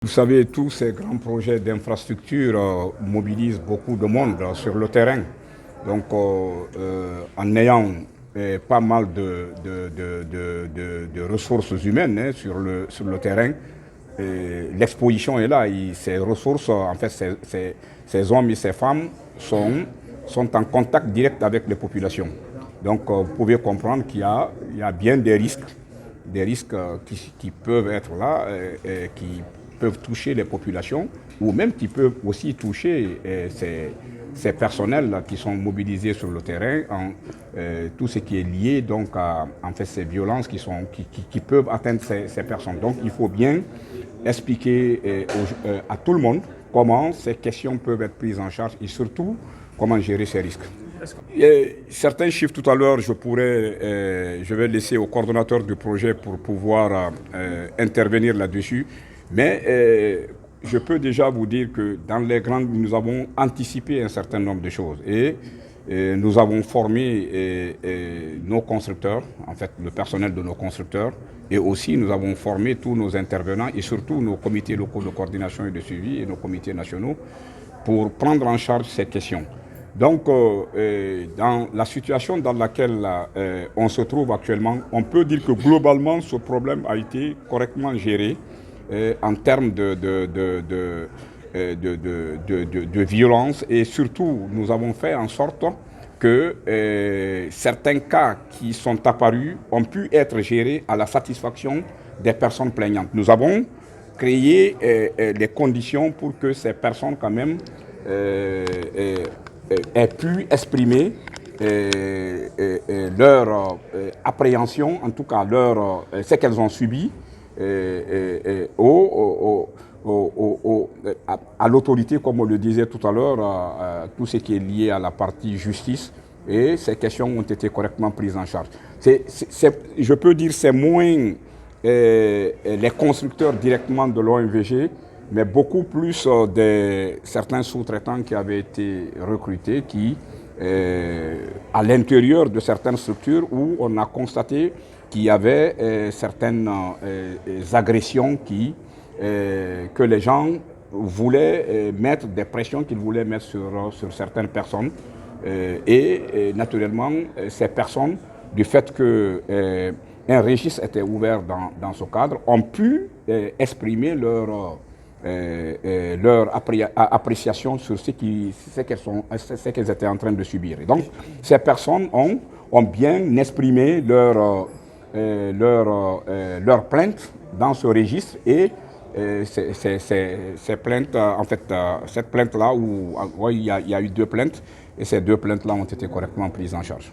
Vous savez, tous ces grands projets d'infrastructure mobilisent beaucoup de monde sur le terrain. Donc, en ayant pas mal de ressources humaines sur le terrain, l'exposition est là. Et ces ressources, en fait, ces hommes et ces femmes sont en contact direct avec les populations. Donc, vous pouvez comprendre il y a bien des risques qui peuvent être là, qui peuvent toucher les populations ou même qui peuvent aussi toucher ces personnels là, qui sont mobilisés sur le terrain, tout ce qui est lié donc à en fait, ces violences qui peuvent atteindre ces personnes. Donc il faut bien expliquer à tout le monde comment ces questions peuvent être prises en charge et surtout comment gérer ces risques. Certains chiffres tout à l'heure, je vais laisser au coordonnateur du projet pour pouvoir intervenir là-dessus. Mais je peux déjà vous dire que dans les grandes, nous avons anticipé un certain nombre de choses et nous avons formé nos constructeurs, en fait le personnel de nos constructeurs, et aussi nous avons formé tous nos intervenants et surtout nos comités locaux de coordination et de suivi et nos comités nationaux pour prendre en charge ces questions. Donc, dans la situation dans laquelle on se trouve actuellement, on peut dire que globalement, ce problème a été correctement géré en termes de violence et surtout, nous avons fait en sorte que certains cas qui sont apparus ont pu être gérés à la satisfaction des personnes plaignantes. Nous avons créé les conditions pour que ces personnes quand même aient pu exprimer leur appréhension, en tout cas ce qu'elles ont subi à l'autorité, comme on le disait tout à l'heure, tout ce qui est lié à la partie justice, et ces questions ont été correctement prises en charge. Je peux dire que c'est moins les constructeurs directement de l'OMVG, mais beaucoup plus certains sous-traitants qui avaient été recrutés, qui, à l'intérieur de certaines structures où on a constaté qu'il y avait certaines agressions que les gens voulaient mettre, des pressions qu'ils voulaient mettre sur certaines personnes. Et naturellement, ces personnes, du fait qu'un registre était ouvert dans ce cadre, ont pu exprimer leur appréciation sur ce qu'elles étaient en train de subir. Et donc, ces personnes ont bien exprimé leur plainte dans ce registre et ces plaintes, en fait, cette plainte-là, il y a eu deux plaintes et ces deux plaintes-là ont été correctement prises en charge.